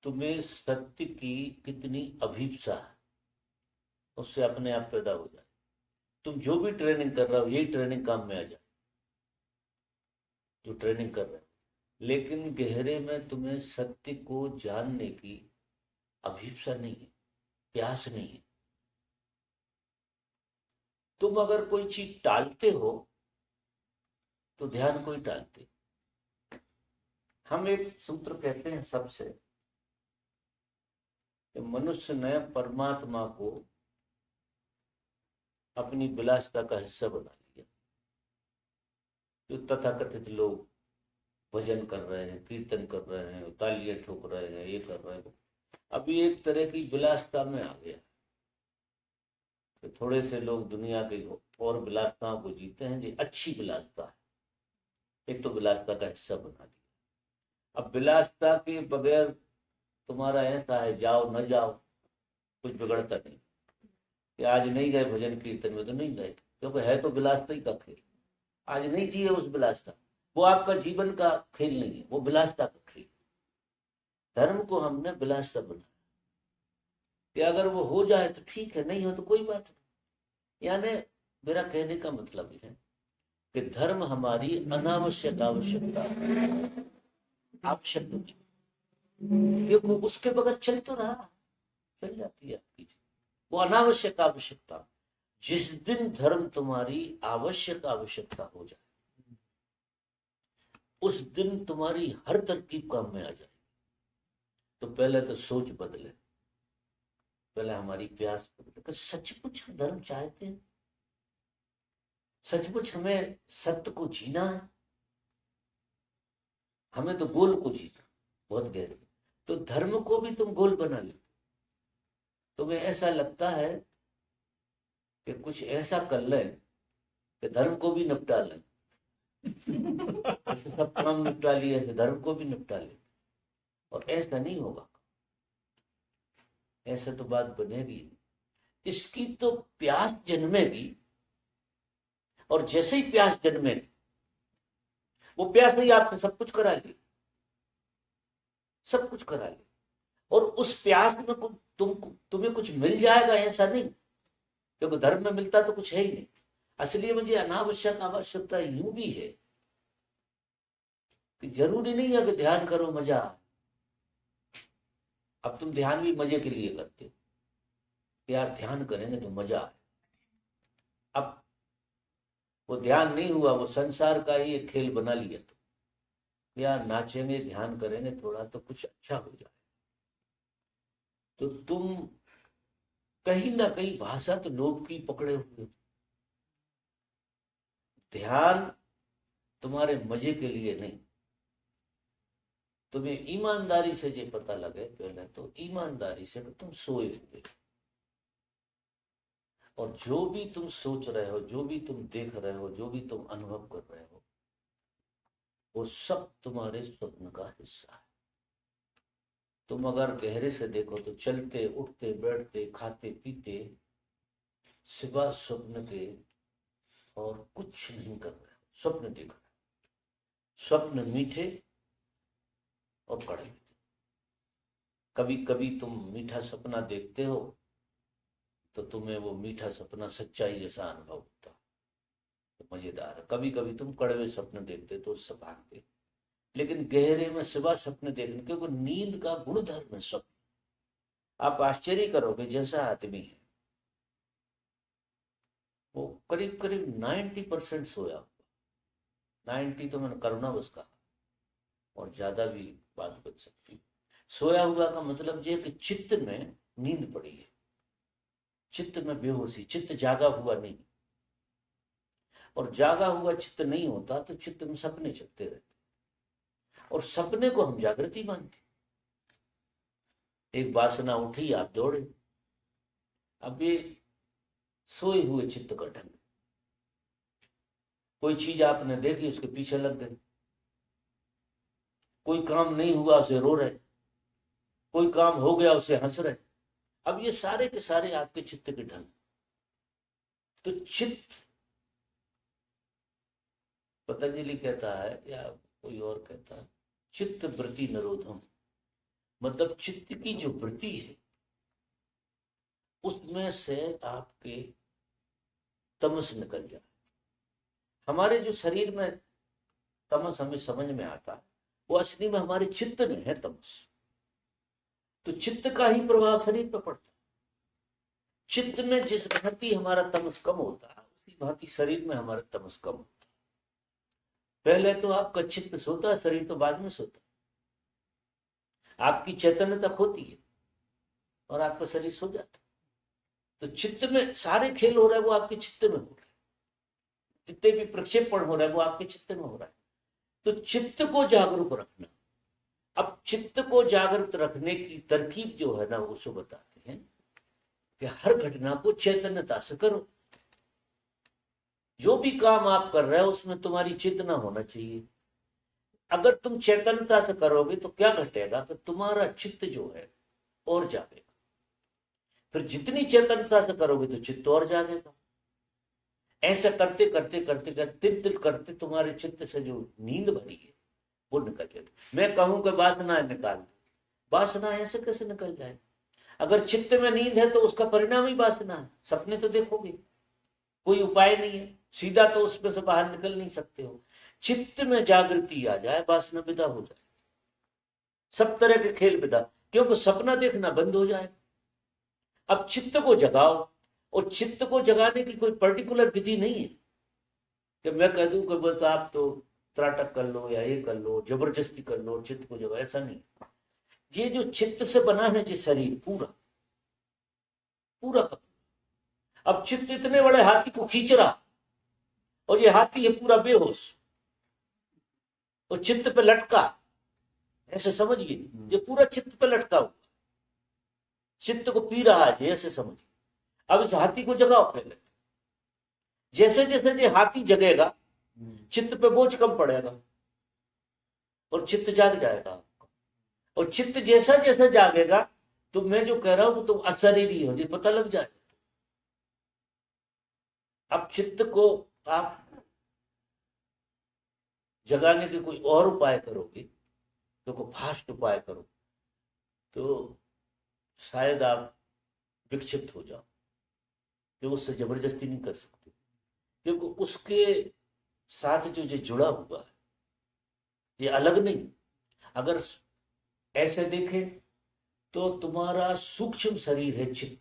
तुम्हें सत्य की कितनी अभिप्सा है, उससे अपने आप पैदा हो जाए। तुम जो भी ट्रेनिंग कर रहे हो यही ट्रेनिंग काम में आ जाए, जो ट्रेनिंग कर रहे हो। लेकिन गहरे में तुम्हें सत्य को जानने की अभिप्सा नहीं है, प्यास नहीं है। तुम अगर कोई चीज टालते हो तो ध्यान को ही टालते। हम एक सूत्र कहते हैं सबसे कि मनुष्य ने परमात्मा को अपनी विलासिता का हिस्सा बना लिया। जो तथाकथित लोग भजन कर रहे हैं, कीर्तन कर रहे हैं, तालियां ठोक रहे हैं, ये कर रहे हैं, अभी एक तरह की विलासिता में आ गया। तो थोड़े से लोग दुनिया के और विलासिताओं को जीते हैं जो अच्छी विलासिता है, एक तो विलासिता का हिस्सा बना दिया। अब विलासिता के बगैर तुम्हारा ऐसा है, जाओ न जाओ कुछ बिगड़ता नहीं। कि आज नहीं गए भजन कीर्तन में तो नहीं गए, क्योंकि है तो विलासिता ही का खेल। आज नहीं चाहिए उस विलासिता, वो आपका जीवन का खेल नहीं है, वो विलासिता का खेल। धर्म को हमने विलासिता बनाया कि अगर वो हो जाए तो ठीक है, नहीं हो तो कोई बात नहीं। यानी मेरा कहने का मतलब है कि धर्म हमारी अनावश्यक आवश्यकता, आवश्यक नहीं, क्योंकि उसके बगैर चल तो रहा, चल जाती है आपकी, वो अनावश्यक आवश्यकता। जिस दिन धर्म तुम्हारी आवश्यक आवश्यकता हो जाए उस दिन तुम्हारी हर तरकीब काम में आ जाए। तो पहले तो सोच बदले, पहले हमारी प्यास बदले कि सचमुच हम धर्म चाहते हैं, सचमुच हमें सत्य को जीना है, हमें तो गोल को जीना बहुत गहरे। तो धर्म को भी तुम गोल बना लेते। तुम्हें ऐसा लगता है कि कुछ ऐसा कर लें कि धर्म को भी निपटा लें, ऐसे सब काम निपटा लिए, ऐसे धर्म को भी निपटा ले। और ऐसा नहीं होगा, ऐसा तो बात बनेगी। इसकी तो प्यास जन्मेगी, और जैसे ही प्यास जन्मेगी वो प्यास नहीं आपने सब कुछ करा ली, सब कुछ करा ली। और उस प्यास में तुम्हें कुछ मिल जाएगा ऐसा नहीं, क्योंकि धर्म में मिलता तो कुछ है ही नहीं। असली मुझे अनावश्यक आवश्यकता यूं भी है कि जरूरी नहीं है कि ध्यान करो मजा। अब तुम ध्यान भी मजे के लिए करते हो, यार ध्यान करेंगे तो मजा आए। अब वो ध्यान नहीं हुआ, वो संसार का ही एक खेल बना लिया। तो यार नाचेंगे, ध्यान करेंगे थोड़ा तो कुछ अच्छा हो जाए। तो तुम कहीं ना कहीं भाषा तो लोभ की पकड़े हुए। ध्यान तुम्हारे मजे के लिए नहीं। तुम्हें ईमानदारी से जो पता लगे, पहले तो ईमानदारी से कि तुम सोए हुए, और जो भी तुम सोच रहे हो, जो भी तुम देख रहे हो, जो भी तुम अनुभव कर रहे हो, वो सब तुम्हारे स्वप्न का हिस्सा है। तुम अगर गहरे से देखो तो चलते उठते बैठते खाते पीते सिवा स्वप्न के और कुछ नहीं कर रहे हो, स्वप्न देख रहे हो। स्वप्न मीठे और कड़वे। कभी कभी तुम मीठा सपना देखते हो तो तुम्हें वो मीठा सपना सच्चाई जैसा अनुभव होता, तो मजेदार है। कभी कभी तुम कड़वे सपने देखते तो उससे भागते। लेकिन गहरे में सिवा सपने देखने, क्योंकि नींद का गुणधर्म है स्वप्न। आप आश्चर्य करोगे, जैसा आदमी है वो करीब करीब 90% सोया हुआ। 90 तो मैंने करुणावश कहा, और ज्यादा भी बात बच सकती। सोया हुआ का मतलब ये कि चित्त में नींद पड़ी है, चित्त में बेहोशी, चित्त जागा हुआ नहीं। और जागा हुआ चित्त नहीं होता तो चित्त में सपने चलते रहते, और सपने को हम जागृति मानते। एक वासना उठी, आप दौड़े। अब ये सोए हुए चित्त का ढंग। कोई चीज आपने देखी, उसके पीछे लग गए। कोई काम नहीं हुआ, उसे रो रहे। कोई काम हो गया, उसे हंस रहे। अब ये सारे के सारे आपके चित्त के ढंग। तो चित्त, पतंजलि कहता है या कोई और कहता है, चित्त वृत्ति निरोधम। मतलब चित्त की जो वृत्ति है उसमें से आपके तमस निकल जाए। हमारे जो शरीर में तमस हमें समझ में आता है वो असली में हमारे चित्त में है तमस। तो चित्त का ही प्रभाव शरीर पर पड़ता है। चित्त में जिस भांति हमारा तमस कम होता है उसी भांति शरीर में हमारा तमस कम होता है। पहले तो आपका चित्त सोता है, शरीर तो बाद में सोता है। आपकी चैतन्यता होती है और आपका शरीर सो जाता है। तो चित्त में सारे खेल हो रहा है वो आपके चित्त में हो रहा है। जितने भी प्रक्षेपण हो रहा है वो आपके चित्त में हो रहा है। तो चित्त को जागरूक रखना। अब चित्त को जागरूक रखने की तरकीब जो है ना उसको बताते हैं कि हर घटना को चैतन्यता से करो। जो भी काम आप कर रहे हो उसमें तुम्हारी चेतना होना चाहिए। अगर तुम चैतन्यता से करोगे तो क्या घटेगा कि तुम्हारा चित्त जो है और जागेगा। फिर जितनी चेतनता से करोगे तो चित्त और जागेगा। ऐसा करते करते करते करते तिल तिल करते तुम्हारे चित्त से जो नींद भरी है वो निकल जाएगी। मैं कहूं कि वासना निकाल दो, वासना ऐसे कैसे निकल जाए? अगर चित्त में नींद है तो उसका परिणाम ही वासना है। सपने तो देखोगे, कोई उपाय नहीं है, सीधा तो उसमें से बाहर निकल नहीं सकते हो। चित्त में जागृति आ जाए वासना विदा हो जाए, सब तरह के खेल विदा, क्योंकि सपना देखना बंद हो जाए। अब चित्त को जगाओ, और चित्त को जगाने की कोई पर्टिकुलर विधि नहीं है कि मैं कह दूं कि बस आप तो त्राटक कर लो या ये कर लो, जबरदस्ती कर लो चित्त को जगाओ, ऐसा नहीं। ये जो चित्त से बना है जो शरीर पूरा पूरा का, अब चित्त इतने बड़े हाथी को खींच रहा और ये हाथी है पूरा बेहोश और चित्त पे लटका, ऐसे समझिए। ये पूरा चित्त पे लटका हुआ, चित्त को पी रहा है, ऐसे समझिए। अब इस हाथी को जगाओ पहले। जैसे जैसे ये हाथी जगेगा चित्त पे बोझ कम पड़ेगा और चित्त जाग जाएगा। और चित्त जैसा जैसा जागेगा तो मैं जो कह रहा हूं कि तुम अशरीरी हो, ये पता लग जाए। अब चित्त को आप जगाने के कोई और उपाय करोगे तो कोई फास्ट उपाय करो तो शायद आप विक्षिप्त हो जाओ, जो उससे जबरदस्ती नहीं कर सकते, क्योंकि उसके साथ जो जुड़ा हुआ है ये अलग नहीं। अगर ऐसे देखें तो तुम्हारा सूक्ष्म शरीर है चित्त,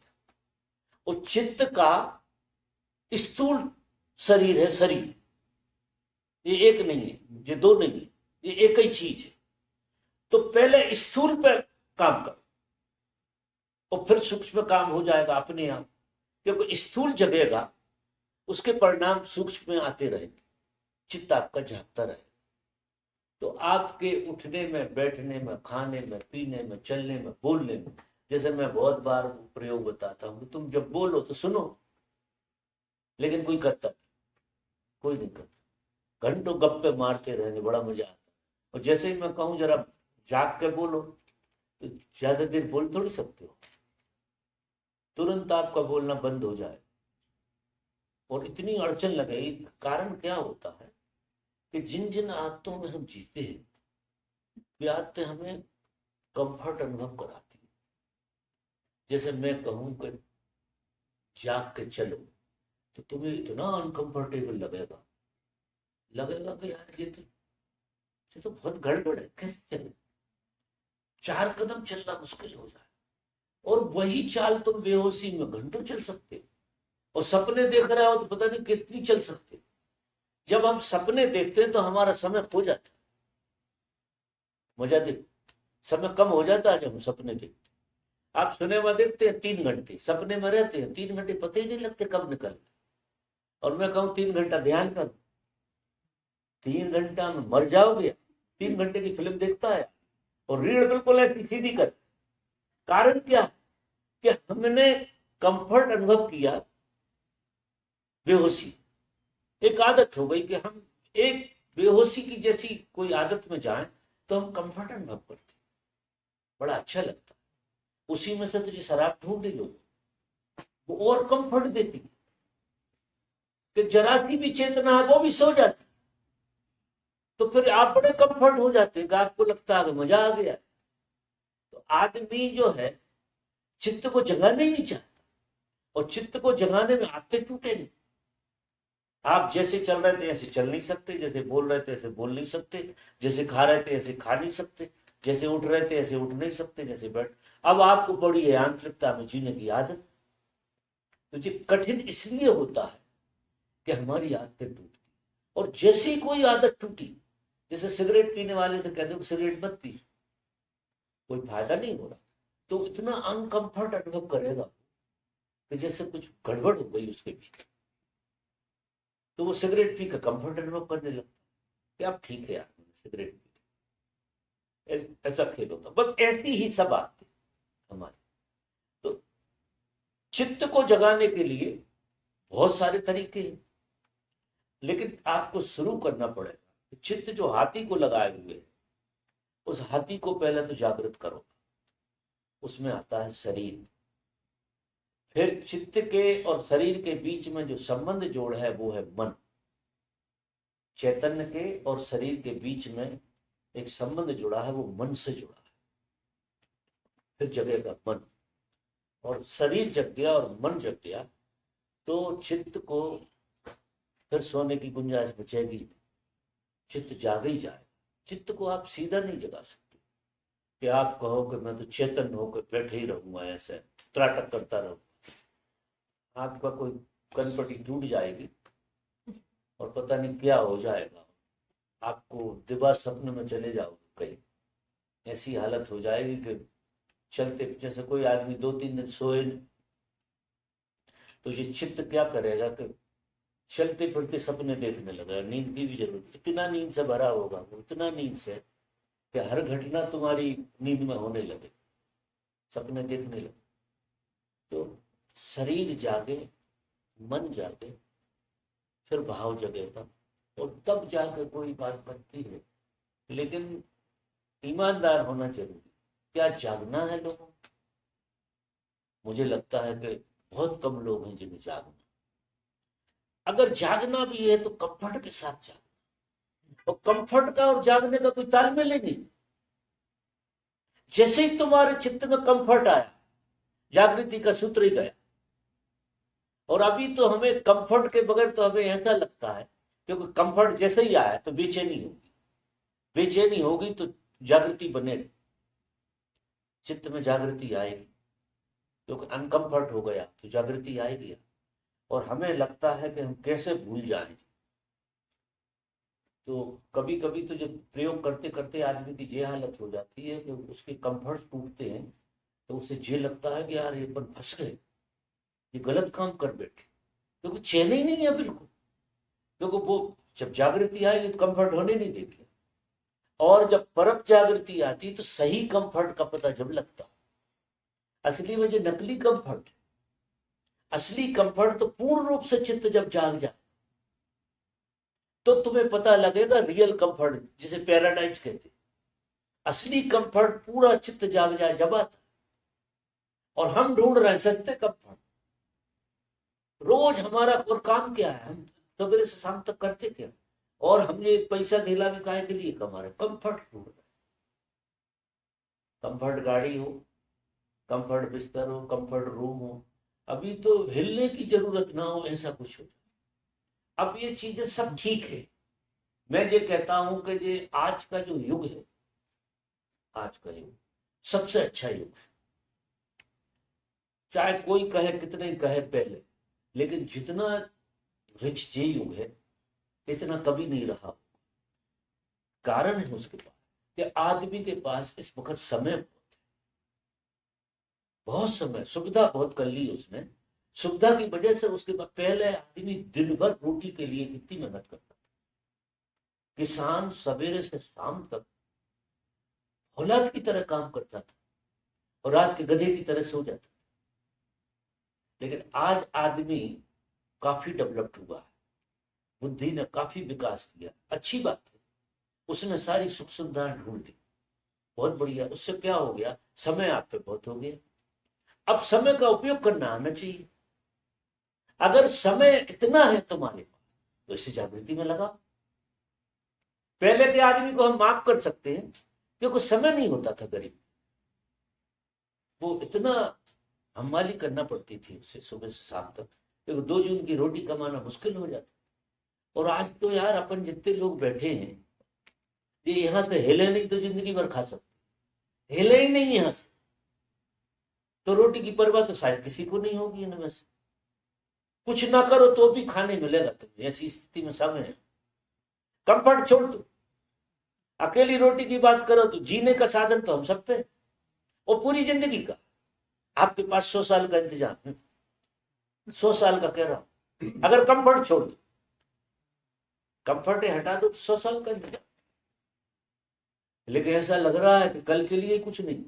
और चित्त का स्थूल शरीर है शरीर। ये एक नहीं है, ये दो नहीं है, ये एक ही चीज है। तो पहले स्थूल पे काम करो और फिर सूक्ष्म काम हो जाएगा अपने आप, क्योंकि स्थूल जगेगा उसके परिणाम सूक्ष्म में आते रहेंगे, चित्त आपका जागता रहे। तो आपके उठने में, बैठने में, खाने में, पीने में, चलने में, बोलने में, जैसे मैं बहुत बार प्रयोग बताता हूं कि तुम जब बोलो तो सुनो, लेकिन कोई करता कोई नहीं करता। घंटों गप्पे मारते रहने बड़ा मजा आता। और जैसे ही मैं कहूं जरा जाग के बोलो तो ज्यादा देर बोल थोड़ी सकते हो, तुरंत आपका बोलना बंद हो जाए और इतनी अड़चन लगे। कारण क्या होता है कि जिन जिन आदतों में हम जीते हैं वे आदतें हमें कंफर्ट अनुभव कराती है। जैसे मैं कहूं कि जाग के चलो तो तुम्हें इतना अनकंफर्टेबल लगेगा कि यार ये तो बहुत गड़बड़ है, कैसे चले? 4 कदम चलना मुश्किल हो जाए, और वही चाल तुम बेहोशी में घंटों चल सकते, और सपने देख रहे हो तो पता नहीं कितनी चल सकते। जब हम सपने देखते हैं तो हमारा समय खो जाता है, मजा देख समय कम हो जाता है जब हम सपने देखते। आप सुने में देखते हैं 3 घंटे, सपने में रहते हैं 3 घंटे, पता ही नहीं लगते कब निकल। और मैं कहूं 3 घंटा ध्यान कर, 3 घंटा में मर जाओगे। 3 घंटे की फिल्म देखता है और रीढ़ बिल्कुल ऐसी सीधी कर। कारण क्या कि हमने कंफर्ट अनुभव किया, बेहोशी एक आदत हो गई कि हम एक बेहोशी की जैसी कोई आदत में जाएं तो हम कंफर्ट अनुभव करते, बड़ा अच्छा लगता। उसी में से तो जो शराब ढूंढ लो वो और कंफर्ट देती कि जरा सी भी चेतना है वो भी सो जाती, तो फिर आप बड़े कंफर्ट हो जाते हैं, आपको लगता है कि मजा आ गया। तो आदमी जो है चित्त को जगाना ही नहीं चाहता, और चित्त को जगाने में आते टूटे नहीं। आप जैसे चल रहे थे ऐसे चल नहीं सकते, जैसे बोल रहे थे ऐसे बोल नहीं सकते, जैसे खा रहे थे ऐसे खा नहीं सकते, जैसे उठ रहे थे ऐसे उठ नहीं सकते, जैसे बैठ। अब आपको पड़ी है आंतरिकता में जीने की आदत। तो ये कठिन इसलिए होता है कि हमारी आदतें टूटती, और जैसी कोई आदत टूटी, जैसे सिगरेट पीने वाले से कहते हो सिगरेट मत पी, कोई फायदा नहीं हो रहा, तो इतना अनकंफर्ट अनुभव करेगा कि जैसे कुछ गड़बड़ हो गई उसके भीतर, तो वो सिगरेट पी कर कंफर्ट अनुभव करने लगता कि अब ठीक है यार सिगरेट पी, ऐसा खेल होता। बस ऐसी ही सब आते हमारे। तो चित्त को जगाने के लिए बहुत सारे तरीके हैं, लेकिन आपको शुरू करना पड़ेगा। चित्त जो हाथी को लगाए हुए है, उस हाथी को पहले तो जागृत करो। उसमें आता है शरीर, फिर चित्त के और शरीर के बीच में जो संबंध जोड़ है वो है मन। चैतन्य के और शरीर के बीच में एक संबंध जुड़ा है, वो मन से जुड़ा है। फिर जगेगा मन, और शरीर जग गया और मन जग गया तो चित्त को फिर सोने की गुंजाइश बचेगी, चित्त जाग ही जाएगा। चित्त को आप सीधा नहीं जगा सकते कि आप कहो कि मैं तो चेतन होकर बैठे ही रहूंगा, ऐसे त्राटक करता रहूं। आपका कोई कनपटी टूट जाएगी और पता नहीं क्या हो जाएगा, आपको दिबा सपने में चले जाओगे कहीं, ऐसी हालत हो जाएगी कि चलते, जैसे कोई आदमी 2-3 दिन सोए नहीं, तो ये चित्त क्या करेगा कि चलते फिरते सपने देखने लगा। नींद की भी जरूरत, इतना नींद से भरा होगा, इतना नींद से कि हर घटना तुम्हारी नींद में होने लगे, सपने देखने लगे। तो शरीर जागे, मन जागे, फिर भाव जगेगा, और तब जाकर कोई बात बनती है। लेकिन ईमानदार होना जरूरी। क्या जागना है लोगों को? मुझे लगता है कि बहुत कम लोग हैं जिन्हें जागना। अगर जागना भी है तो कंफर्ट के साथ जागना, और कंफर्ट का और जागने का कोई तालमेल ही नहीं। जैसे ही तुम्हारे चित्त में कंफर्ट आया, जागृति का सूत्र ही गया। और अभी तो हमें कंफर्ट के बगैर तो हमें ऐसा लगता है, क्योंकि कंफर्ट जैसे ही आया तो बेचैनी होगी, बेचैनी होगी तो जागृति बनेगी, चित्त में जागृति आएगी। क्योंकि अनकंफर्ट हो गया तो जागृति आएगी, और हमें लगता है कि हम कैसे भूल जाएं। तो कभी कभी तो जब प्रयोग करते करते आदमी की ये हालत हो जाती है कि उसके कंफर्ट टूटते हैं, तो उसे ये लगता है कि यार ये अपन फंस गए, ये गलत काम कर बैठे, क्योंकि चैन ही नहीं है बिल्कुल। क्योंकि वो जब जागृति आएगी तो कंफर्ट होने नहीं देगी, और जब परम जागृति आती तो सही कंफर्ट का पता जब लगता। असली में जो नकली कंफर्ट, असली कंफर्ट तो पूर्ण रूप से चित्त जब जाग जाए तो तुम्हें पता लगेगा रियल कंफर्ट, जिसे पैराडाइज कहते। असली कंफर्ट पूरा चित्त जाग जाए जब आता। और हम ढूंढ रहे हैं सस्ते कंफर्ट। रोज हमारा और काम क्या है, हम सवेरे से शाम तक करते क्या, और हमने एक पैसा ढीला भी काहे के लिए कमा रहे, कंफर्ट ढूंढ रहे। कंफर्ट गाड़ी हो, कंफर्ट बिस्तर हो, कंफर्ट रूम हो, अभी तो हिलने की जरूरत ना हो ऐसा कुछ हो। अब ये चीजें सब ठीक है। मैं ये कहता हूं कि ये आज का जो युग है, आज का युग सबसे अच्छा युग है। चाहे कोई कहे कितने कहे पहले, लेकिन जितना रिच जे युग है इतना कभी नहीं रहा। कारण है उसके पास कि आदमी के पास इस वक्त समय बहुत है, बहुत समय, सुविधा बहुत कर ली उसने। सुविधा की वजह से उसके बाद पहले आदमी दिन भर रोटी के लिए कितनी मेहनत करता था। किसान सवेरे से शाम तक औलाद की तरह काम करता था और रात के गधे की तरह सो जाता था। लेकिन आज आदमी काफी डेवलप्ड हुआ है, बुद्धि ने काफी विकास किया, अच्छी बात है। उसने सारी सुख सुविधाएं ढूंढ ली, बहुत बढ़िया। उससे क्या हो गया, समय आप पे बहुत हो गया। अब समय का उपयोग करना आना चाहिए। अगर समय इतना है तुम्हारे पास तो इसे जागृति में लगाओ। पहले के आदमी को हम माफ कर सकते हैं क्योंकि समय नहीं होता था गरीब, वो इतना हमाली करना पड़ती थी उसे सुबह से शाम तक, क्योंकि 2 जून की रोटी कमाना मुश्किल हो जाता। और आज तो यार अपन जितने लोग बैठे हैं, ये यहाँ से हिले नहीं तो जिंदगी भर खा सकते, हिले ही नहीं यहाँ से तो रोटी की परवाह तो शायद किसी को नहीं होगी इनमें से। कुछ ना करो तो भी खाने मिलेगा तुम्हें, ऐसी स्थिति में सब है। कंफर्ट छोड़ दो, अकेली रोटी की बात करो तो जीने का साधन तो हम सब पे, और पूरी जिंदगी का आपके पास 100 साल का इंतजाम है, 100 साल का कह रहा हूं। अगर कंफर्ट छोड़ दो, कंफर्ट हटा दो तो 100 साल का इंतजाम। लेकिन ऐसा लग रहा है कि कल के लिए कुछ नहीं।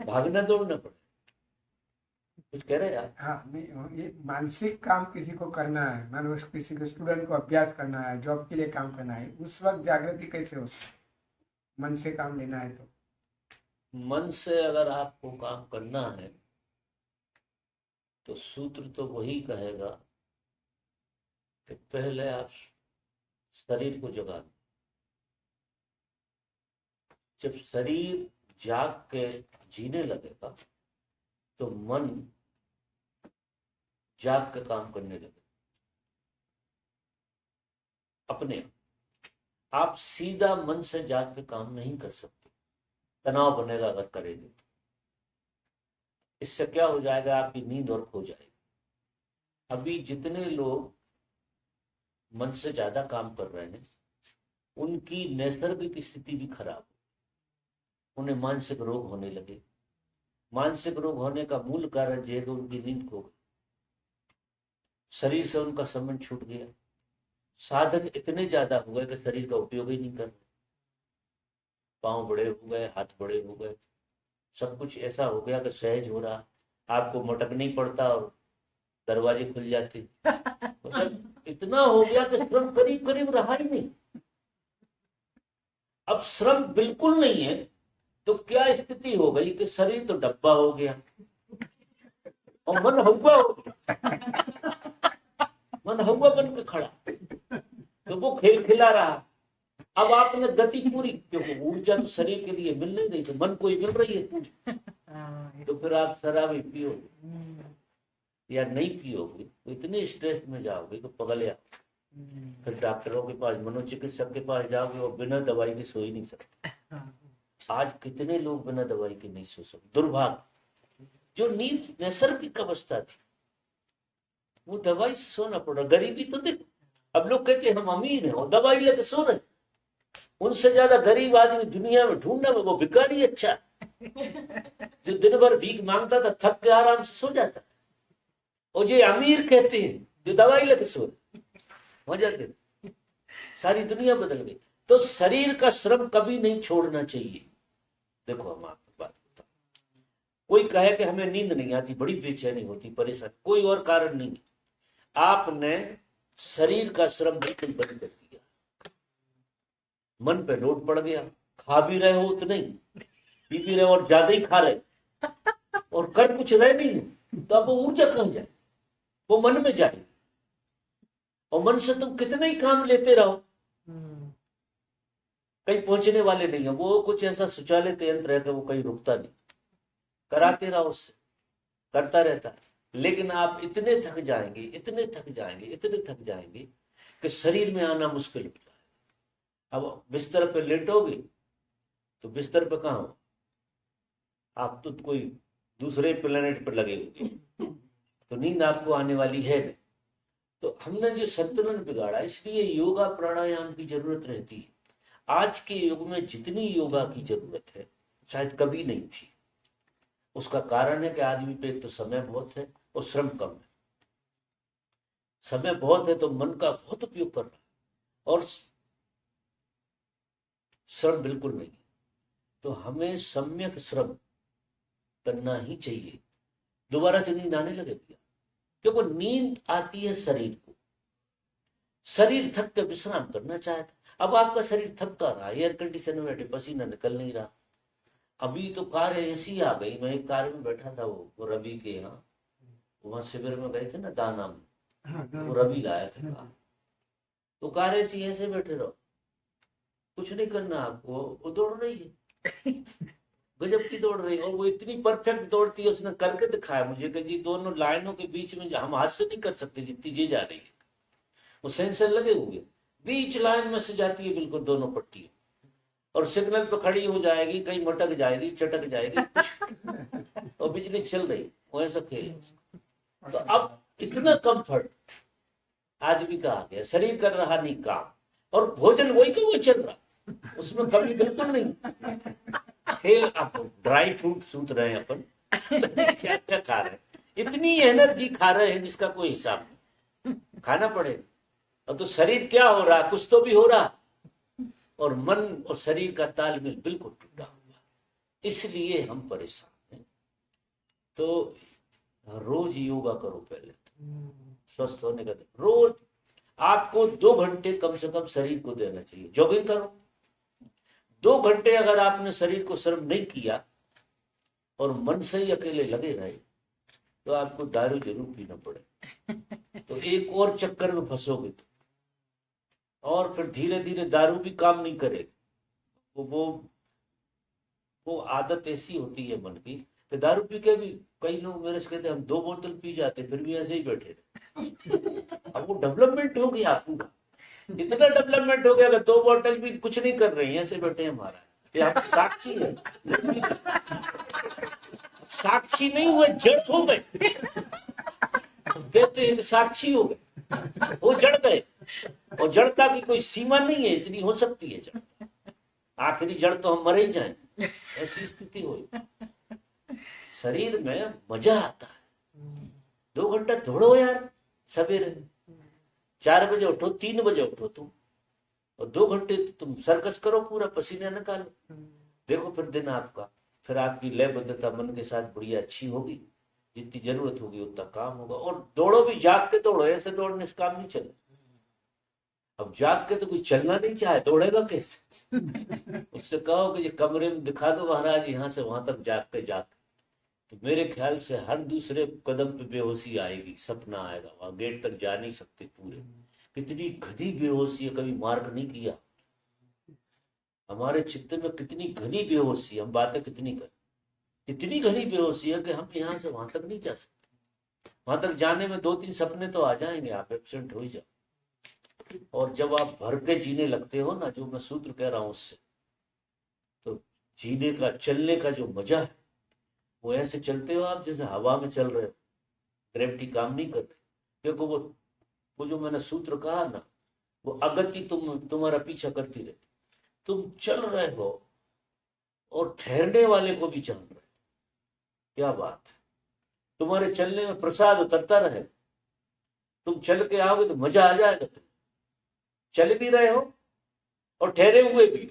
भागना दौड़ना पड़े। कुछ कह रहे यार? हाँ, नहीं, ये मानसिक काम किसी को करना है, मान लो किसी को स्टूडेंट को अभ्यास करना है, जॉब के लिए काम करना है, उस वक्त जागृति कैसे हो सकती है? मन से काम लेना है तो मन से अगर आपको काम करना है तो सूत्र तो वही कहेगा कि पहले आप शरीर को जगा लो। जब शरीर जाग के जीने लगेगा तो मन जाग के काम करने लगे अपने आप। सीधा मन से जाग के काम नहीं कर सकते, तनाव बनेगा अगर करेंगे तो। इससे क्या हो जाएगा, आपकी नींद और खो जाएगी। अभी जितने लोग मन से ज्यादा काम कर रहे हैं उनकी नैसर्गिक स्थिति भी खराब, उन्हें मानसिक रोग होने लगे। मानसिक रोग होने का मूल कारण यह है कि उनकी नींद खो गई, शरीर से उनका संबंध छूट गया, साधन इतने ज्यादा हो गए कि शरीर का उपयोग ही नहीं कर रहे। पांव बड़े हो गए, हाथ बड़े हो गए, सब कुछ ऐसा हो गया कि सहज हो रहा, आपको मटक नहीं पड़ता और दरवाजे खुल जाते। मतलब इतना हो गया कि श्रम करीब करीब रहा ही नहीं। अब श्रम बिल्कुल नहीं है तो क्या स्थिति हो गई कि शरीर तो डब्बा हो गया और मन हुआ हो गया। मन हुआ बन के खड़ा, तो वो खेल खिला रहा। अब आपने गति पूरी, क्योंकि ऊर्जा तो शरीर के लिए मिल नहीं रही, तो मन को ही मिल रही है पूरी। तो फिर आप शराब पियोगे या नहीं पियोगे तो इतने स्ट्रेस में जाओगे तो पगल या फिर डॉक्टरों के पास, मनोचिकित्सक के पास जाओगे और बिना दवाई के सो ही नहीं सकते। आज कितने लोग बिना दवाई के नहीं सो सकते। दुर्भाग्य, जो नींद नैसर्गिक अवस्था थी वो दवाई से सोना पड़ा। गरीबी तो देखो, अब लोग कहते हैं हम अमीर हैं और दवाई लेके सो रहे, उनसे ज्यादा गरीब आदमी दुनिया में ढूंढना में वो भिखारी अच्छा, जो दिन भर भीख मांगता था, थक के आराम से सो जाता। और ये अमीर कहते हैं जो दवाई लेके सो रहे, मजा दे। सारी दुनिया बदल गई। तो शरीर का श्रम कभी नहीं छोड़ना चाहिए। देखो हम आपको बात बताओ, कोई कहे कि हमें नींद नहीं आती, बड़ी बेचैनी होती, परेशान, कोई और कारण नहीं, आपने शरीर का श्रम बिल्कुल बंद कर दिया, मन पे लोड पड़ गया। खा भी रहे हो उतना ही, पी भी रहे हो और ज्यादा ही खा रहे और कर कुछ रहे नहीं, तो अब वो ऊर्जा कहाँ जाए, वो मन में जाए। और मन से तुम कितने ही काम लेते रहो, कहीं पहुंचने वाले नहीं है। वो कुछ ऐसा सुचालित यंत्र है कि वो कहीं रुकता नहीं, कराते रहो, उससे करता रहता है। लेकिन आप इतने थक जाएंगे, इतने थक जाएंगे, इतने थक जाएंगे कि शरीर में आना मुश्किल हो जाएगा। अब बिस्तर पे लेटोगे तो बिस्तर पे कहाँ हो आप, तो कोई दूसरे प्लेनेट पर लगे होंगे, तो नींद आपको आने वाली है नहीं। तो हमने जो संतुलन बिगाड़ा, इसलिए योगा प्राणायाम की जरूरत रहती है। आज के युग में जितनी योगा की जरूरत है शायद कभी नहीं थी। उसका कारण है कि आदमी पे एक तो समय बहुत है और श्रम कम है। समय बहुत है तो मन का बहुत उपयोग कर रहा है और श्रम बिल्कुल नहीं। तो हमें सम्यक श्रम करना ही चाहिए। दोबारा से नींद आने लगेगी, क्योंकि नींद आती है शरीर को। शरीर थक के विश्राम करना चाहता, अब आपका शरीर थका रहा, एयर कंडीशन में बैठे, पसीना निकल नहीं रहा। अभी तो कार ऐसी आ गई, मैं एक कार में बैठा था, वो रवि के यहाँ, वहां शिविर में गए थे ना दाना में, वो रवि लाया था कार। तो कार ऐसी ऐसे बैठे रहो, कुछ नहीं करना आपको, वो दौड़ रही है, गजब की दौड़ रही है। और वो इतनी परफेक्ट दौड़ती है, उसने करके दिखाया मुझे कि जी दोनों लाइनों के बीच में हम हाथ से नहीं कर सकते जितनी जी जा रही है, वो सेंसर लगे हुए, बीच लाइन में से जाती है बिल्कुल दोनों पट्टी, और सिग्नल पे खड़ी हो जाएगी, कहीं मटक जाएगी, चटक जाएगी और बिजली चल रही, वो ऐसा खेल है उसका। तो अब इतना कंफर्ट आज भी कहा गया, शरीर कर रहा नहीं काम, और भोजन वही का वो चल रहा, उसमें कमी बिल्कुल नहीं। खेल आप ड्राई फ्रूट सूत रहे हैं अपन, क्या क्या खा रहे हैं, इतनी एनर्जी खा रहे हैं जिसका कोई हिसाब नहीं, खाना पड़ेगा। और तो शरीर क्या हो रहा, कुछ तो भी हो रहा, और मन और शरीर का तालमेल बिल्कुल टूटा हुआ, इसलिए हम परेशान हैं। तो रोज योगा करो, पहले तो स्वस्थ होने का रोज आपको 2 घंटे कम से कम शरीर को देना चाहिए। जॉगिंग करो 2 घंटे, अगर आपने शरीर को श्रम नहीं किया और मन से ही अकेले लगे रहे तो आपको दारू जरूर पीना पड़े, तो एक और चक्कर में फंसोगे तो, और फिर धीरे धीरे दारू भी काम नहीं करेगी। वो आदत ऐसी होती है मन की कि दारू पी के भी कई लोग मेरे से कहते हम 2 बोतल पी जाते फिर भी ऐसे ही बैठे थे। अब वो डेवलपमेंट हो गया पूरा, इतना डेवलपमेंट हो गया कि 2 बोतल भी कुछ नहीं कर रही है, ऐसे बैठे हैं हमारा, ये हम साक्षी है, साक्षी नहीं हुए, जड़ हो गए, कहते हैं साक्षी हो गए, वो जड़ गए। और जड़ता की कोई सीमा नहीं है, इतनी हो सकती है जड़, आखिरी जड़ तो हम मर ही जाएं, ऐसी स्थिति हो। शरीर में मजा आता है, 2 घंटा दौड़ो यार, सवेरे 4 बजे उठो, 3 बजे उठो तुम, और 2 घंटे तुम सर्कस करो, पूरा पसीना निकालो, देखो फिर दिन आपका, फिर आपकी लयबद्धता मन के साथ बढ़िया अच्छी होगी, जितनी जरूरत होगी उतना काम होगा। और दौड़ो भी जाग के दौड़ो, ऐसे दौड़ने से काम नहीं चले। अब जाग के तो कोई चलना नहीं चाहे, दौड़ेगा कैसे? उससे कहो कि ये कमरे में दिखा दो महाराज, यहाँ से वहां तक जाग के, तो मेरे ख्याल से हर दूसरे कदम पे बेहोशी आएगी, सपना आएगा, वहां गेट तक जा नहीं सकते पूरे। कितनी घनी बेहोशी है, कभी मार्क नहीं किया हमारे चित्त में, कितनी घनी बेहोशी, हम बातें कितनी कर, इतनी घनी बेहोशी है कि हम यहाँ से वहां तक नहीं जा सकते। वहां तक जाने में 2-3 सपने तो आ जाएंगे, आप एब्सेंट हो ही जाओ। और जब आप भर के जीने लगते हो ना, जो मैं सूत्र कह रहा हूं उससे, तो जीने का, चलने का जो मजा है, वो ऐसे चलते हो आप जैसे हवा में चल रहे हो, ग्रेविटी काम नहीं कर रही। देखो वो जो मैंने सूत्र कहा ना, वो अगति तुम्हारा पीछा करती रहती, तुम चल रहे हो और ठहरने वाले को भी जान रहे हो, क्या बात है। तुम्हारे चलने में प्रसाद उतरता रहे, तुम चल के आओगे तो मजा आ जाएगा। तुम चल भी रहे हो और ठहरे हुए भी,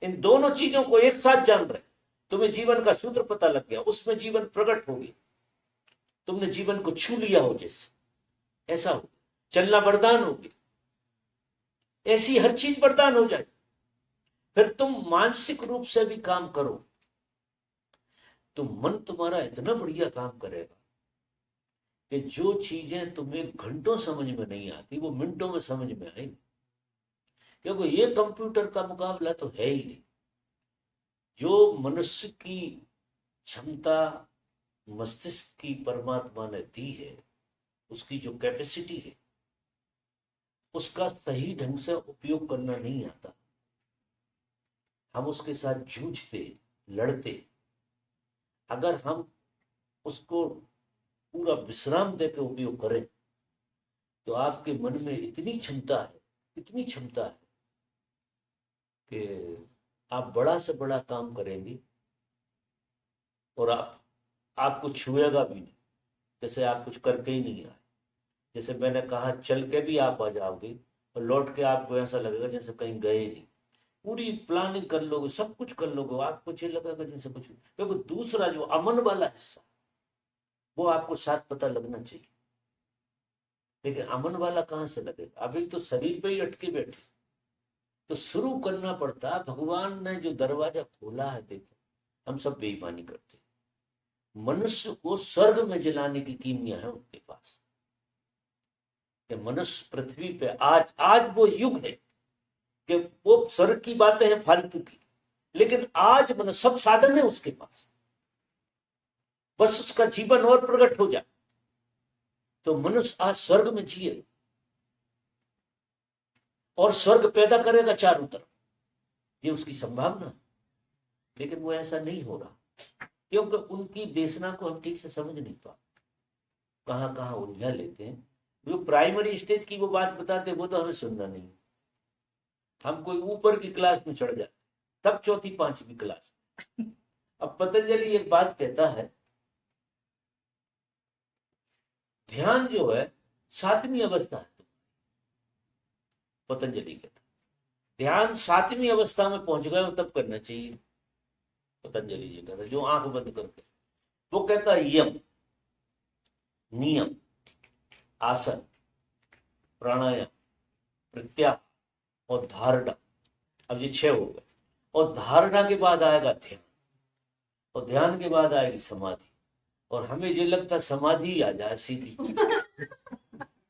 इन दोनों चीजों को एक साथ जान रहे, तुम्हें जीवन का सूत्र पता लग गया, उसमें जीवन प्रकट हो गया, तुमने जीवन को छू लिया हो जैसे, ऐसा हो, चलना वरदान हो गया, ऐसी हर चीज वरदान हो जाए। फिर तुम मानसिक रूप से भी काम करो तो मन तुम्हारा इतना बढ़िया काम करेगा कि जो चीजें तुम्हें घंटों समझ में नहीं आती, वो मिनटों में समझ में आएंगी, क्योंकि ये कंप्यूटर का मुकाबला तो है ही नहीं। जो मनुष्य की क्षमता मस्तिष्क की परमात्मा ने दी है, उसकी जो कैपेसिटी है, उसका सही ढंग से उपयोग करना नहीं आता। हम उसके साथ जूझते, लड़ते। अगर हम उसको पूरा विश्राम देकर उपयोग करें तो आपके मन में इतनी क्षमता है, इतनी क्षमता है कि आप बड़ा से बड़ा काम करेंगे और आपको छुएगा भी नहीं, जैसे आप कुछ करके ही नहीं आए। जैसे मैंने कहा, चल के भी आप आ जाओगे और लौट के आपको ऐसा लगेगा जैसे कहीं गए नहीं। पूरी प्लानिंग कर लोगे, सब कुछ कर लोगे, आपको ये लगेगा जैसे कुछ, क्योंकि दूसरा जो अमन वाला हिस्सा, वो आपको साथ पता लगना चाहिए। लेकिन अमन वाला कहां से लगेगा? अभी तो शरीर पे ही अटके बैठे। तो शुरू करना पड़ता। भगवान ने जो दरवाजा खोला है, देखो हम सब बेईमानी करते। मनुष्य को स्वर्ग में जलाने की कीमिया है उनके पास, कि मनुष्य पृथ्वी पे आज वो युग है कि वो स्वर्ग की बातें हैं फालतू की, लेकिन आज मन सब साधन है उसके पास, बस उसका जीवन और प्रकट हो जाए तो मनुष्य आज स्वर्ग में जिए और स्वर्ग पैदा करेगा चारों तरफ, ये उसकी संभावना है। लेकिन वो ऐसा नहीं हो रहा क्योंकि उनकी देशना को हम ठीक से समझ नहीं पा, कहां कहां उलझा लेते हैं। जो प्राइमरी स्टेज की वो बात बताते वो तो हमें सुनना नहीं, हम कोई ऊपर की क्लास में चढ़ जाते, तब चौथी पांचवी क्लास। अब पतंजलि एक बात कहता है, ध्यान जो है 7वीं अवस्था है। पतंजलि कहता ध्यान 7वीं अवस्था में पहुंच गए हो तब करना चाहिए। पतंजलि जी कहता जो आंख बंद करके, वो कहता है यम, नियम, आसन, प्राणायाम, प्रत्याहार और धारणा। अब ये 6 हो गए, और धारणा के बाद आएगा ध्यान, और ध्यान के बाद आएगी समाधि, और हमें ये लगता समाधि आ जाए सीधी।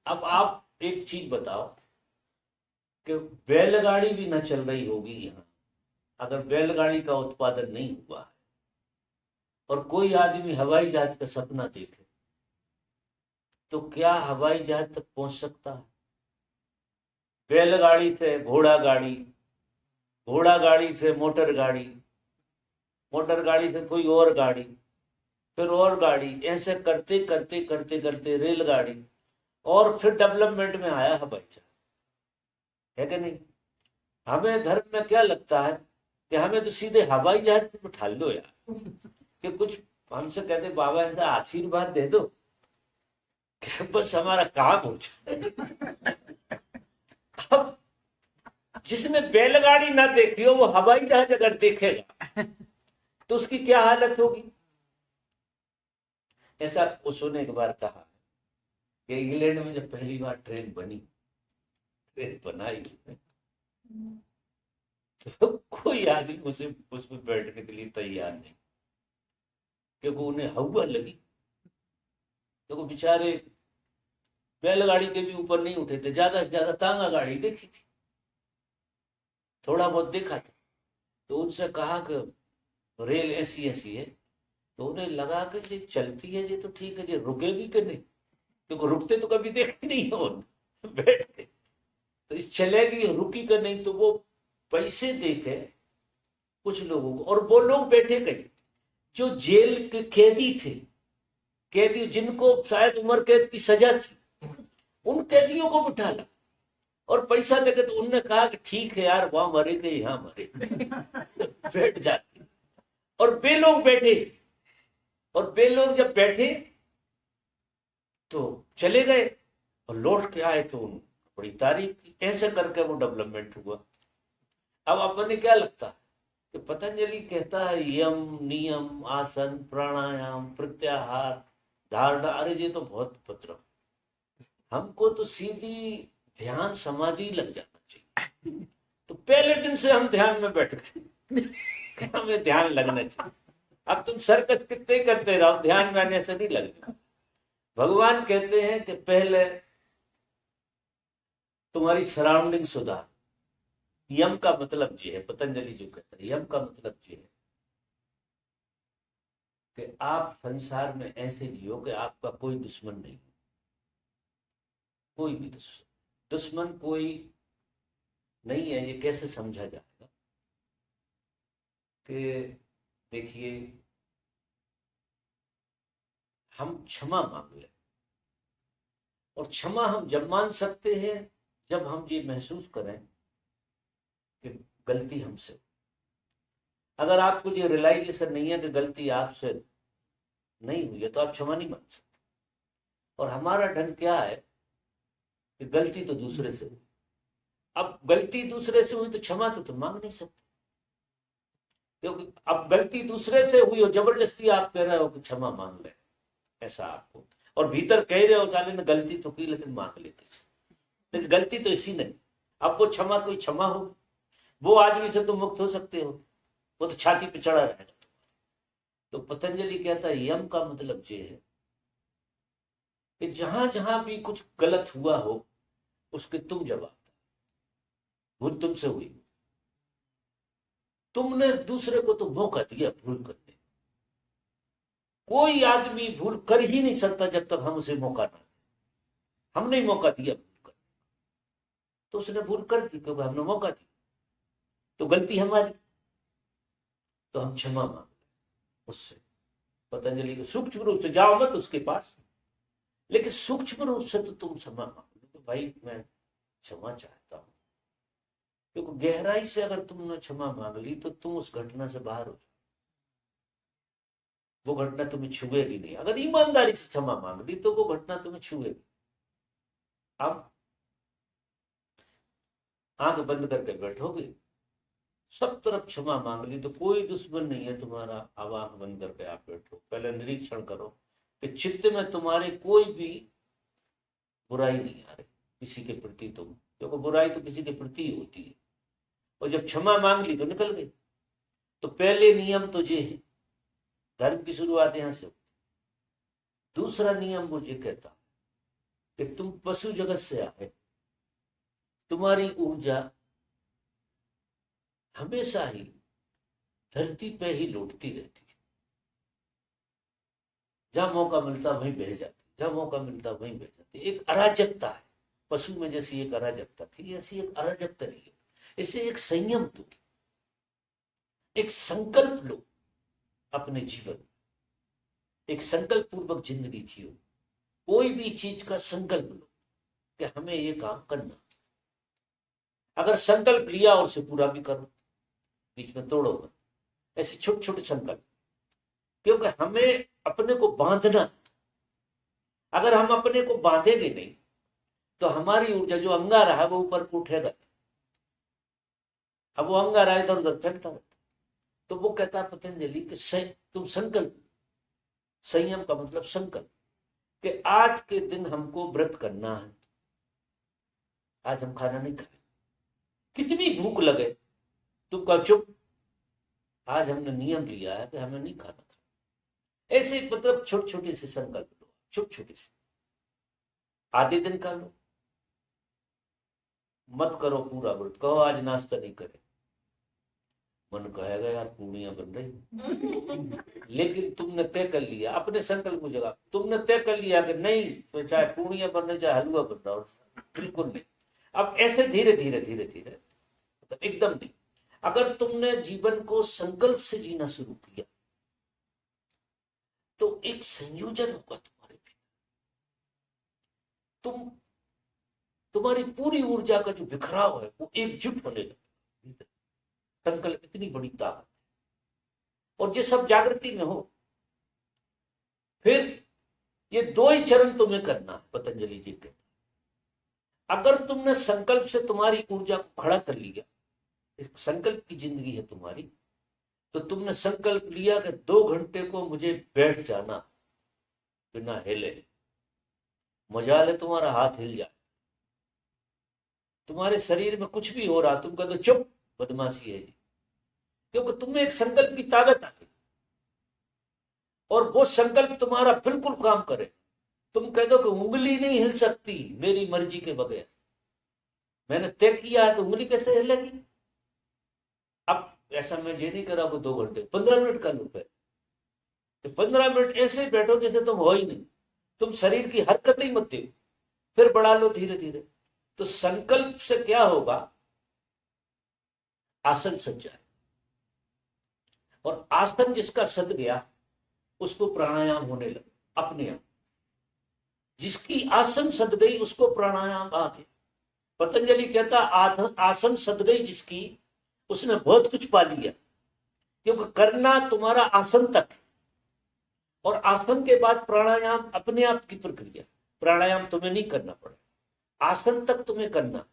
अब आप एक चीज बताओ कि बैलगाड़ी भी न चल रही होगी यहाँ, अगर बैलगाड़ी का उत्पादन नहीं हुआ है और कोई आदमी हवाई जहाज का सपना देखे, तो क्या हवाई जहाज तक पहुंच सकता है? बैलगाड़ी से घोड़ा गाड़ी, घोड़ा गाड़ी से मोटर गाड़ी, मोटर गाड़ी से कोई और गाड़ी, फिर और गाड़ी, ऐसे करते करते करते करते रेलगाड़ी, और फिर डेवलपमेंट में आया हवाई जहाज, है कि नहीं? हमें धर्म में क्या लगता है कि हमें तो सीधे हवाई जहाज पे बिठा लो यार, कि कुछ हमसे कहते बाबा ऐसा आशीर्वाद दे दो कि बस हमारा काम हो जाए। अब जिसने बैलगाड़ी ना देखी हो वो हवाई जहाज अगर देखेगा तो उसकी क्या हालत होगी? ऐसा उसने एक बार कहा कि इंग्लैंड में जब पहली बार ट्रेन बनी, ट्रेन बनाई, तो कोई आदमी उसमें बैठने के लिए तैयार नहीं, क्योंकि उन्हें हवा लगी। तो बेचारे बैलगाड़ी के भी ऊपर नहीं उठे थे, ज्यादा से ज्यादा तांगा गाड़ी देखी थी, थोड़ा बहुत देखा था। तो उनसे कहा कि रेल ऐसी ऐसी है, तो उन्हें लगा कि ये चलती है ये तो ठीक है, ये रुकेगी कि नहीं, क्योंकि रुकते तो कभी देखे नहीं हो बैठ के, तो इस चलेगी रुकी कि नहीं। तो वो पैसे देके कुछ लोगों को, और वो लोग बैठे कई जो जेल के कैदी थे, कैदी जिनको शायद उम्र कैद की सजा थी, उन कैदियों को बिठा ला और पैसा देके। तो उनने कहा कि ठीक है यार, वहां मरेंगे यहाँ मरेंगे। बैठ जाते, और वे लोग बैठे, और वे लोग जब बैठे तो चले गए और लौट के आए तो बड़ी तारीफ की। ऐसे करके वो डेवलपमेंट हुआ। अब अपने क्या लगता है कि पतंजलि कहता है यम, नियम, आसन, प्राणायाम, प्रत्याहार, धारणा, अरे ये तो बहुत पत्र, हमको तो सीधी ध्यान समाधि लग जाना चाहिए। तो पहले दिन से हम ध्यान में बैठ गए, हमें ध्यान लगना चाहिए। अब तुम सर्कस कितने करते रहो, ध्यान में आने से नहीं लगेगा। भगवान कहते हैं कि पहले तुम्हारी सराउंडिंग सुधार। यम का मतलब ये है, पतंजलि जो कहता है यम का मतलब ये है कि आप संसार में ऐसे जियो कि आपका कोई दुश्मन नहीं, कोई भी दुश्मन कोई नहीं है। ये कैसे समझा जाएगा कि देखिए, हम क्षमा मांग लें, और क्षमा हम जब मान सकते हैं जब हम ये महसूस करें कि गलती हमसे। अगर आपको ये रियलाइजेशन नहीं है कि गलती आपसे नहीं हुई है तो आप क्षमा नहीं मांग सकते। और हमारा ढंग क्या है कि गलती तो दूसरे से हुई, अब गलती दूसरे से हुई तो क्षमा तो तुम मांग नहीं सकते, क्योंकि अब गलती दूसरे से हुई हो, जबरदस्ती आप कह रहे हो कि क्षमा मांग ले, ऐसा आपको, और भीतर कह रहे हो साले ने गलती तो की लेकिन मांग लेते, लेकिन गलती तो इसी नहीं। अब वो क्षमा कोई क्षमा हो, वो आदमी से तुम मुक्त हो सकते हो, वो तो छाती पे चढ़ा रहेगा। तो पतंजलि कहता है यम का मतलब ये है कि जहां जहां भी कुछ गलत हुआ हो उसके तुम जवाब, भूल तुमसे हुई, तुमने दूसरे को तो मौका दिया भूल करने। कोई आदमी भूल कर ही नहीं सकता जब तक हम उसे मौका ना दें। हमने ही मौका दिया भूल कर, तो उसने भूल कर दी क्योंकि हमने मौका दिया, तो गलती हमारी, तो हम क्षमा मांग उससे। पतंजलि को सूक्ष्म रूप से जाओ मत उसके पास, लेकिन सूक्ष्म रूप से तो तुम क्षमा मांगो, तो भाई मैं क्षमा चाहता हूं, क्योंकि गहराई से अगर तुमने क्षमा मांग ली तो तुम उस घटना से बाहर हो जाओ, वो घटना तुम्हें छुएगी नहीं। अगर ईमानदारी से क्षमा मांग ली तो वो घटना तुम्हें छुएगी। अब आंख बंद करके बैठोगे, सब तरफ क्षमा मांग ली तो कोई दुश्मन नहीं है तुम्हारा। अब आंख बंद करके आप बैठो, पहले निरीक्षण करो कि चित्त में तुम्हारे कोई भी बुराई नहीं आ रही किसी के प्रति तुम, क्योंकि बुराई तो किसी के प्रति ही होती है। और जब क्षमा मांग ली तो निकल गई। तो पहले नियम तो ये है, धर्म की शुरुआत यहां से होती। दूसरा नियम वो ये कहता कि तुम पशु जगत से आए, तुम्हारी ऊर्जा हमेशा ही धरती पे ही लौटती रहती है। जहां मौका मिलता वहीं बह जाती, जहां मौका मिलता वहीं बह जाती। एक अराजकता है पशु में, जैसी एक अराजकता थी ऐसी एक अराजकता नहीं है। इससे एक संयम दो, एक संकल्प लो अपने जीवन, एक संकल्प पूर्वक जिंदगी जियो। कोई भी चीज का संकल्प लो कि हमें ये काम करना। अगर संकल्प लिया और उसे पूरा भी करो, बीच में तोड़ो मत। ऐसे छोटे छोटे संकल्प, क्योंकि हमें अपने को बांधना। अगर हम अपने को बांधेंगे नहीं तो हमारी ऊर्जा जो अंगारा है वो ऊपर को उठेगा। अब वो अंगारा इधर उधर फेंकता रहता। तो वो कहता है पतंजलि कि तुम संकल्प, संयम का मतलब संकल्प, कि आज के दिन हमको व्रत करना है, आज हम खाना नहीं खाए। कितनी भूख लगे तुम कहो चुप, आज हमने नियम लिया है कि हमें नहीं खाना। ऐसे मतलब छोटे छोटे से संकल्प लो, छोटे छोटे से। आधे दिन का लो, मत करो पूरा व्रत, कहो आज नाश्ता नहीं करे। मन कहेगा यार पूड़ियां बन रही लेकिन तुमने तय कर लिया अपने संकल्प को जगह, तुमने तय कर लिया कि नहीं, तो चाहे पूड़ियां बन रही चाहे हलवा बन रहा हो, बिल्कुल नहीं। अब ऐसे धीरे धीरे धीरे धीरे, मतलब एकदम नहीं। अगर तुमने जीवन को संकल्प से जीना शुरू किया तो एक संयोजन होगा तुम्हारे भीतर। तुम्हारी पूरी ऊर्जा का जो बिखराव है वो एकजुट होने लगेगा। संकल्प इतनी बड़ी ताकत है। और ये सब जागृति में हो। फिर ये दो ही चरण तुम्हें करना है, पतंजलि जी कहते हैं। अगर तुमने संकल्प से तुम्हारी ऊर्जा को खड़ा कर लिया, संकल्प की जिंदगी है तुम्हारी, तो तुमने संकल्प लिया कि 2 घंटे को मुझे बैठ जाना बिना हिले। मजाल है तुम्हारा हाथ हिल जाए, तुम्हारे शरीर में कुछ भी हो रहा, तुम कहते चुप, बदमाशी है जी, क्योंकि तुम्हें एक संकल्प की ताकत आ गई और वो संकल्प तुम्हारा बिल्कुल काम करे। तुम कह दो कि उंगली नहीं हिल सकती मेरी मर्जी के बगैर, मैंने तय किया है तो उंगली कैसे हिलेगी। अब ऐसा मैं ये नहीं करा वो 2 घंटे, 15 मिनट का लूप है, तो 15 मिनट ऐसे बैठो जैसे तुम हो ही नहीं, तुम शरीर की हरकत ही मत दो, फिर बढ़ा लो धीरे धीरे। तो संकल्प से क्या होगा, आसन सज जाए, और आसन जिसका सद गया उसको प्राणायाम होने लगा अपने आप। जिसकी आसन सद गई उसको प्राणायाम आ गया। पतंजलि कहता आसन सद गई जिसकी, उसने बहुत कुछ पा लिया, क्योंकि करना तुम्हारा आसन तक, और आसन के बाद प्राणायाम अपने आप की प्रक्रिया। प्राणायाम तुम्हें नहीं करना पड़े, आसन तक तुम्हें करना,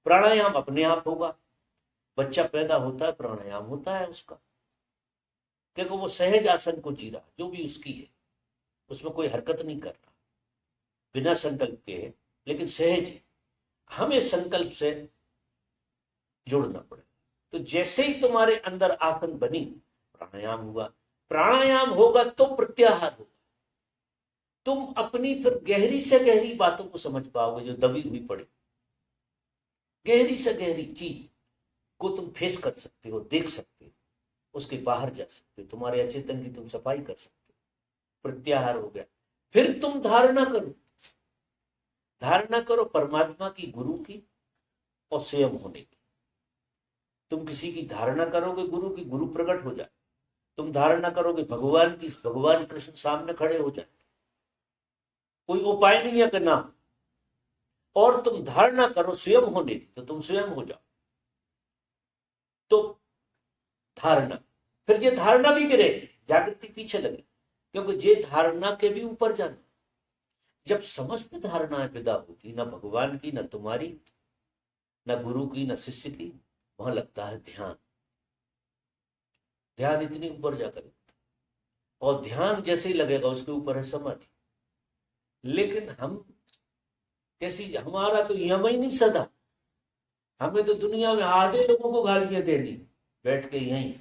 प्राणायाम अपने आप होगा। बच्चा पैदा होता है प्राणायाम होता है उसका, क्योंकि वो सहज आसन को जी रहा, जो भी उसकी है उसमें कोई हरकत नहीं कर रहा, बिना संकल्प के है लेकिन सहज है। हमें संकल्प से जोड़ना पड़ेगा। तो जैसे ही तुम्हारे अंदर आसन बनी, प्राणायाम हुआ, प्राणायाम होगा तो प्रत्याहार होगा। तुम अपनी फिर गहरी से गहरी बातों को समझ पाओगे जो दबी हुई पड़ी, गहरी से गहरी चीज को तुम फेस कर सकते हो, देख सकते हो, उसके बाहर जा सकते हो, तुम्हारे अचेतन की तुम सफाई कर सकते हो। प्रत्याहार हो गया। फिर तुम धारणा करो, धारणा करो परमात्मा की, गुरु की और स्वयं होने की। तुम किसी की धारणा करोगे गुरु की, गुरु प्रकट हो जाए। तुम धारणा करोगे भगवान की, भगवान कृष्ण सामने खड़े हो जाए। कोई उपाय नहीं है कि ना। और तुम धारणा करो स्वयं होने की, तो तुम स्वयं हो जाओ। तो धारणा, फिर ये धारणा भी गिरे, जागृति पीछे लगे, क्योंकि ये धारणा के भी ऊपर जाना। जब समस्त धारणाएं विदा होती, ना भगवान की, ना तुम्हारी, ना गुरु की, ना शिष्य की, वहां लगता है ध्यान। ध्यान इतनी ऊपर जाकर, और ध्यान जैसे ही लगेगा उसके ऊपर है समाधि। लेकिन हम कैसी, हमारा तो यम ही नहीं सदा। हमें तो दुनिया में आधे लोगों को गालियां देनी, बैठ के यहीं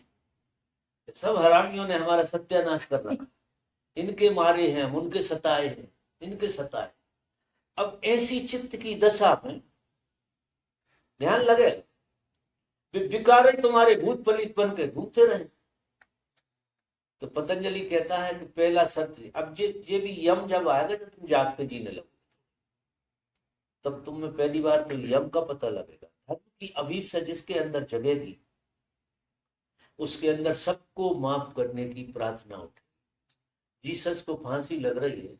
सब हरामियों ने हमारा सत्यानाश कर रखा। इनके मारे हैं, उनके सताए हैं, इनके सताए। अब ऐसी चित्त की दशा में ध्यान लगे, विकारे तुम्हारे भूत पलित बन के घूमते रहे। तो पतंजलि कहता है कि पहला शर्त, अब ये भी यम जब आएगा, जब तुम जाग के जीने लगोगे, तब तुम्हें पहली बार तो यम का पता लगेगा। धर्म की अभीप्सा जिसके अंदर जगेगी, उसके अंदर सबको माफ करने की प्रार्थना उठे। जीसस को फांसी लग रही है,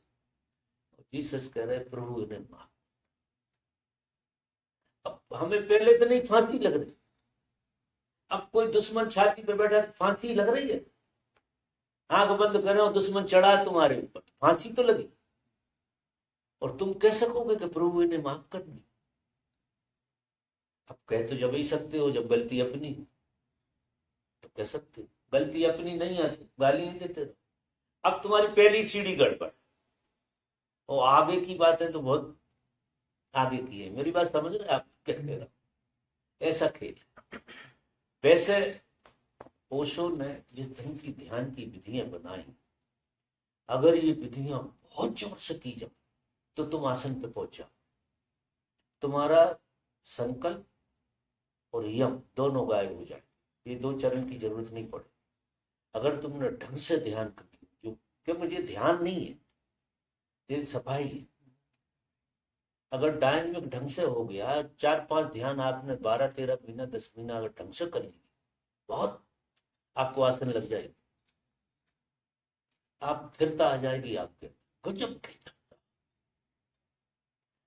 जीसस कह रहे प्रभु इन्हें माफ। अब हमें पहले तो नहीं फांसी लग रही, अब कोई दुश्मन छाती पे बैठा तो फांसी लग रही है। आंख बंद करो, दुश्मन चढ़ा तुम्हारे ऊपर, फांसी तो लगी। और तुम कह सकोगे कि प्रभु इन्हें माफ कर दी? अब कह तो जब ही सकते हो जब गलती अपनी, तो कह सकते हो। गलती अपनी नहीं आती, गाली देते रहो। अब तुम्हारी पहली सीढ़ी गड़बड़, और आगे की बातें तो बहुत आगे की है। मेरी बात समझ रहे आप? क्या कह रहा हूं? ऐसा खेल। वैसे ओशो ने जिस ढंग की ध्यान की विधियां बनाई, अगर ये विधियां बहुत जोर से की जाए तो तुम आसन पे पहुंच जाओ। तुम्हारा संकल्प और यम दोनों गायब हो जाए। ये दो चरण की जरूरत नहीं पड़े अगर तुमने ढंग से ध्यान कर, क्योंकि ये ध्यान नहीं है, ये सफाई है। अगर डायनेमिक ढंग से हो गया, 4-5 ध्यान आपने 12-13 महीना 10 महीना अगर ढंग से कर लिए, बहुत आपको आसन लग जाएगी, आप स्थिरता आ जाएगी आपके। गजब की स्थिरता,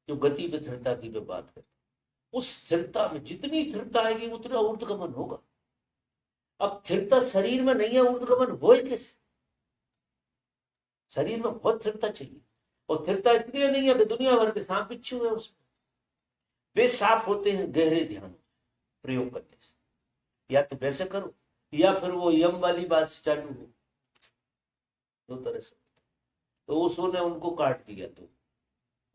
जो गति पे स्थिरता की पे बात करते, उस स्थिरता में जितनी स्थिरता आएगी उतना ऊर्ध्वगमन होगा। अब स्थिरता शरीर में नहीं है, ऊर्ध्वगमन होए कैसे? शरीर में बहुत स्थिरता चाहिए, और स्थिरता इसलिए नहीं है कि दुनिया भर के सांप बिच्छू है उसमें। वे साफ होते हैं गहरे ध्यान प्रयोग करने से। या तो वैसे करो, या फिर वो यम वाली बात से चालू हो। दो तरह से। तो उसने उनको काट दिया। तो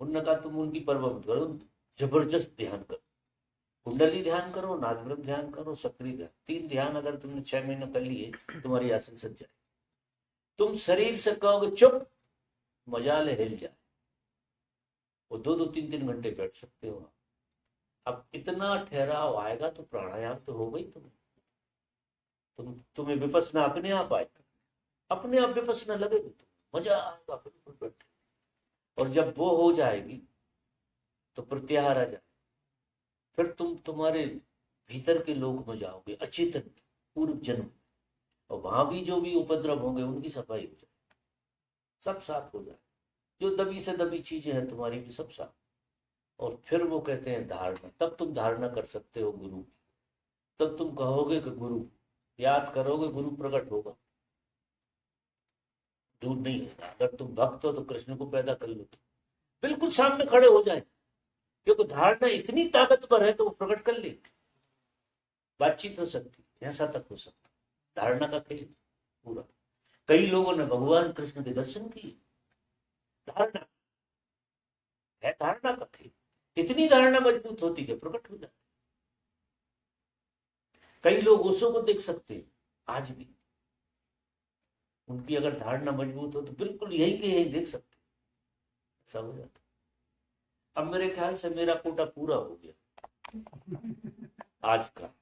उन्होंने कहा तुम उनकी परवाह मत करो, जबरदस्त ध्यान करो। कुंडली ध्यान करो, नादब्रह्म ध्यान करो, सक्रिय ध्यान। 3 ध्यान अगर तुमने 6 महीने कर लिए, तुम्हारी आसन सज जाए। तुम शरीर से कहोगे चुप, मजाल हिल जाए, वो 2-2, 3-3 घंटे बैठ सकते हो। अब इतना ठहराव आएगा तो प्राणायाम तो हो गई। तुम्हें विपස්සना अपने आप आएगा, अपने आप विपස්සना लगेगी, तो मजा आएगा बिल्कुल बैठे। और जब वो हो जाएगी तो प्रत्याहार आ जाए, फिर तुम तुम्हारे भीतर के लोक में जाओगे, अचेतन पूर्व जन्म, और वहां भी जो भी उपद्रव होंगे उनकी सफाई हो जाए, सब साफ हो जाए। जो दबी से दबी चीजें हैं तुम्हारी भी सब साफ। और फिर वो कहते हैं धारणा। तब तुम धारणा कर सकते हो गुरु की। तब तुम कहोगे कि गुरु, याद करोगे गुरु प्रकट होगा, दूर नहीं होगा। अगर तुम भक्त हो तो कृष्ण को पैदा कर लो, तो बिल्कुल सामने खड़े हो जाए, क्योंकि धारणा इतनी ताकतवर है तो वो प्रकट कर ले। बातचीत हो सकती, ऐसा तक हो सकता। धारणा का खेल पूरा। कई लोगों ने भगवान कृष्ण के दर्शन किए। धारणा है, धारणा का खेल। इतनी धारणा मजबूत होती है प्रकट हो जाती। कई लोग ओशो को देख सकते हैं आज भी, उनकी अगर धारणा मजबूत हो तो बिल्कुल यही के यही देख सकते, ऐसा हो जाता। अब मेरे ख्याल से मेरा कोटा पूरा हो गया आज का।